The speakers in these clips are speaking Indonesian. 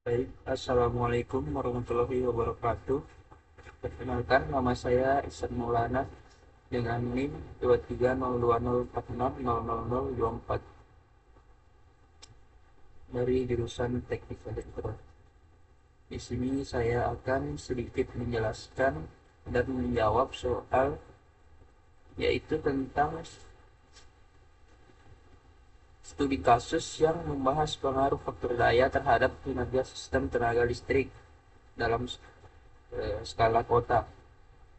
Baik, Assalamualaikum warahmatullahi wabarakatuh. Perkenalkan, nama saya Ihsan Maulana dengan NIM 230204600024 dari jurusan Teknik Elektro. Di sini saya akan sedikit menjelaskan dan menjawab soal yaitu tentang studi kasus yang membahas pengaruh faktor daya terhadap kinerja sistem tenaga listrik dalam skala kota.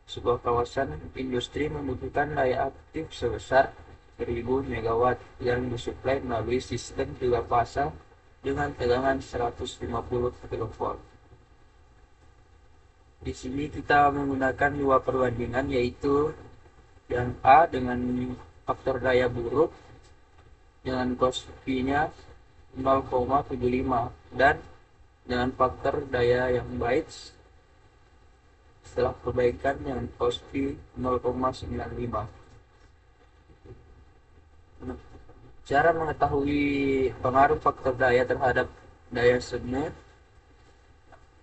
Sebuah kawasan industri membutuhkan daya aktif sebesar 1000 megawatt yang disuplai melalui sistem 3 fase dengan tegangan 150 kV. Di sini kita menggunakan dua perbandingan, yaitu yang A dengan faktor daya buruk dengan cos P-nya 0,75 dan dengan faktor daya yang baik setelah perbaikan yang cos P 0,95. Cara mengetahui pengaruh faktor daya terhadap daya semu,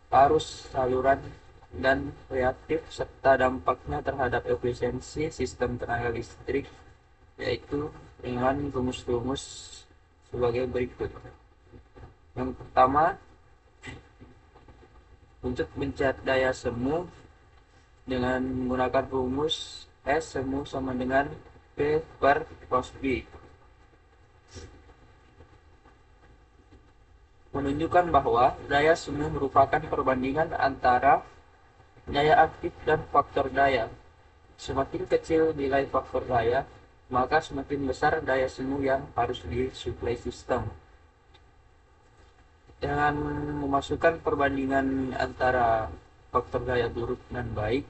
arus saluran, dan reaktif serta dampaknya terhadap efisiensi sistem tenaga listrik, yaitu dengan rumus-rumus sebagai berikut. Yang pertama, untuk mencari daya semu dengan menggunakan rumus S semu sama dengan P per cos B, menunjukkan bahwa daya semu merupakan perbandingan antara daya aktif dan faktor daya. Semakin kecil nilai faktor daya, maka semakin besar daya semu yang harus disuplai sistem. Dengan memasukkan perbandingan antara faktor daya buruk dan baik,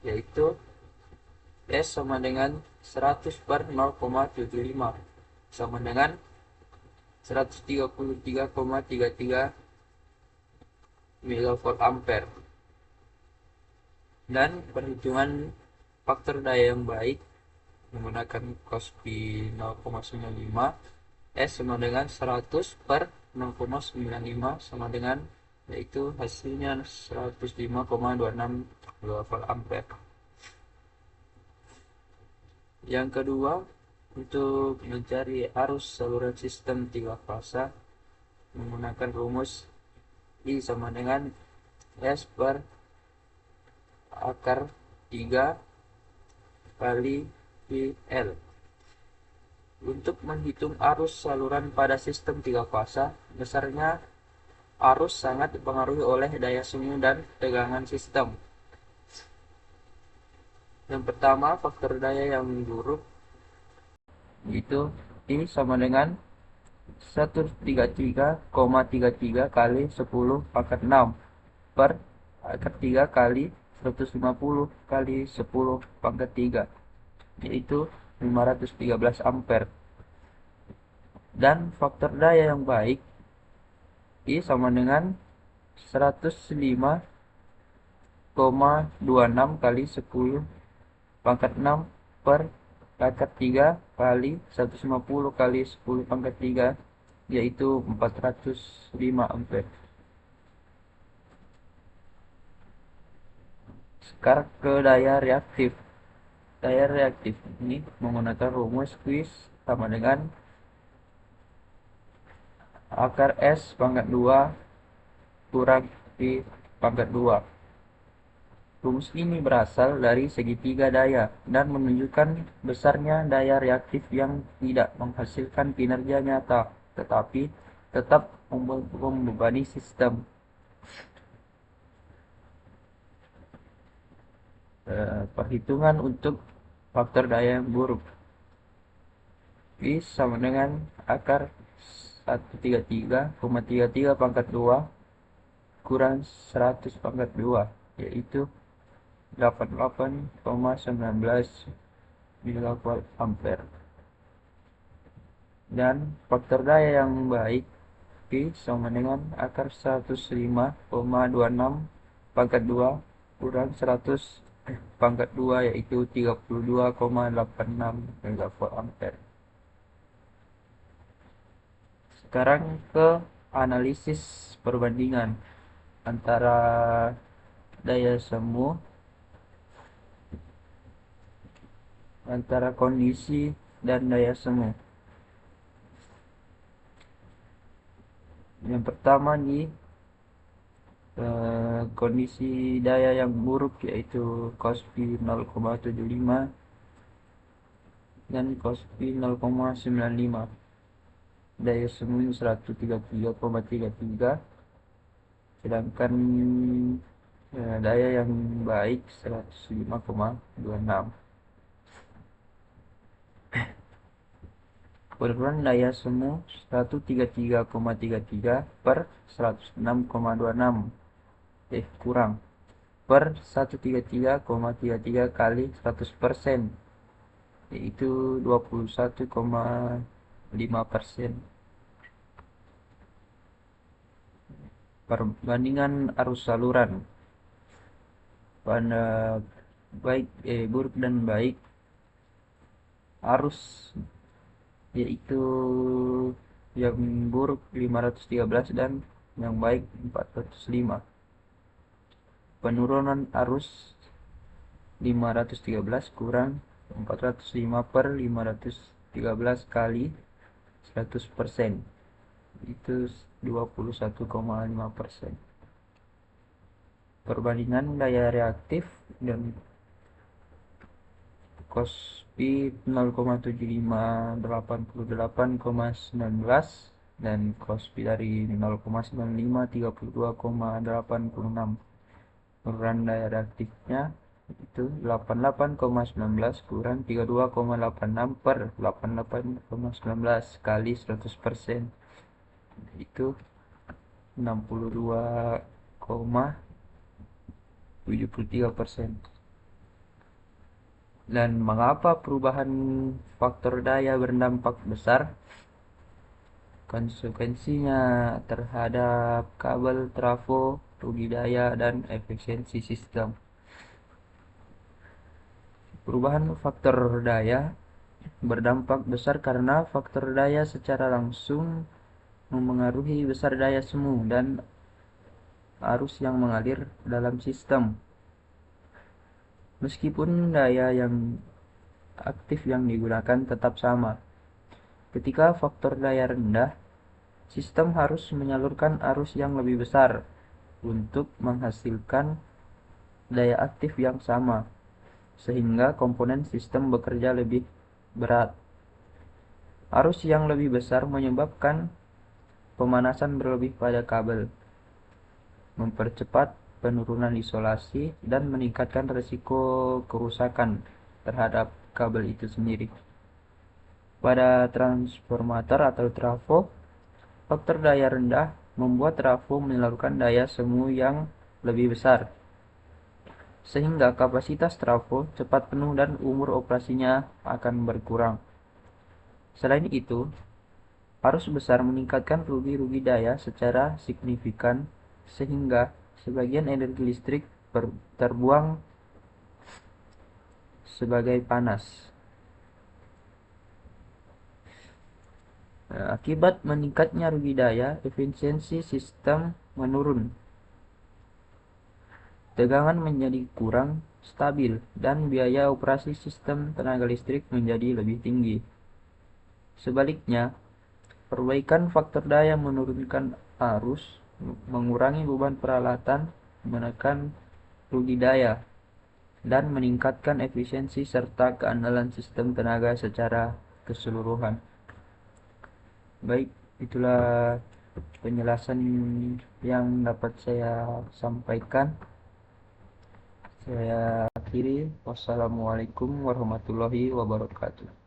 yaitu S sama dengan 100 per 0,75 sama dengan 133,33 megawatt ampere. Dan perhitungan faktor daya yang baik menggunakan cos P 0,95, S sama dengan 100 per 0,95 sama dengan, yaitu hasilnya 105,26 megawatt ampere. Yang kedua, untuk mencari arus saluran sistem 3 fase menggunakan rumus I sama dengan S per akar 3 kali PL. Untuk menghitung arus saluran pada sistem 3 fase, besarnya arus sangat dipengaruhi oleh daya semu dan tegangan sistem. Yang pertama, faktor daya yang buruk, itu I sama dengan 133,33 kali 10 pangkat 6 per akar 3 kali 150 kali 10 pangkat 3, yaitu 513 ampere. Dan faktor daya yang baik I sama dengan 105,26 kali 10 pangkat 6 per akar 3 kali 150 kali 10 pangkat 3, yaitu 405 ampere. Sekarang ke daya reaktif. Daya reaktif ini menggunakan rumus Q sama dengan akar S pangkat 2 kurang P pangkat 2. Rumus ini berasal dari segitiga daya dan menunjukkan besarnya daya reaktif yang tidak menghasilkan kinerja nyata, tetapi tetap membebani sistem. Perhitungan untuk faktor daya yang buruk. I sama dengan akar 133,33 pangkat 2 kurang 100 pangkat 2, yaitu 88,19 megawatt ampere. Dan faktor daya yang baik P sama dengan akar 105,26 pangkat 2 kurang 100 pangkat 2, yaitu 32,86 megawatt ampere. Sekarang ke analisis perbandingan antara daya semu, antara kondisi dan daya semu. Yang pertama nih, kondisi daya yang buruk yaitu Kospi 0,75 dan Kospi 0,95. Daya semu 133,33, sedangkan daya yang baik 105,26. Penurunan daya semu 133,33 per 106,26 kurang per 133,33 kali 100%, yaitu 21,5%. Perbandingan arus saluran pada buruk dan baik, arus yaitu yang buruk 513 dan yang baik 405. Penurunan arus 513 kurang 405 per 513 kali 100%, itu 21,5%. Perbandingan daya reaktif dan Kospi 0,75 88,19 dan Kospi dari 0,95 32,86. Penurunan daya reaktifnya itu 88,19 kurang 32,86 per 88,19 kali 100%, itu 62,73%. Dan mengapa perubahan faktor daya berdampak besar? Konsekuensinya terhadap kabel trafo, rugi daya, dan efisiensi sistem. Perubahan faktor daya berdampak besar karena faktor daya secara langsung memengaruhi besar daya semu dan arus yang mengalir dalam sistem. Meskipun daya yang aktif yang digunakan tetap sama, ketika faktor daya rendah, sistem harus menyalurkan arus yang lebih besar untuk menghasilkan daya aktif yang sama, sehingga komponen sistem bekerja lebih berat. Arus yang lebih besar menyebabkan pemanasan berlebih pada kabel, mempercepat penurunan isolasi, dan meningkatkan risiko kerusakan terhadap kabel itu sendiri. Pada transformator atau trafo, faktor daya rendah membuat trafo menyalurkan daya semu yang lebih besar, sehingga kapasitas trafo cepat penuh dan umur operasinya akan berkurang. Selain itu, arus besar meningkatkan rugi daya secara signifikan, sehingga sebagian energi listrik terbuang sebagai panas. Akibat meningkatnya rugi daya, efisiensi sistem menurun. Tegangan menjadi kurang stabil dan biaya operasi sistem tenaga listrik menjadi lebih tinggi. Sebaliknya, perbaikan faktor daya menurunkan arus, mengurangi beban peralatan, menekan rugi daya, dan meningkatkan efisiensi serta keandalan sistem tenaga secara keseluruhan. Baik, itulah penjelasan yang dapat saya sampaikan. Saya akhiri. Wassalamualaikum warahmatullahi wabarakatuh.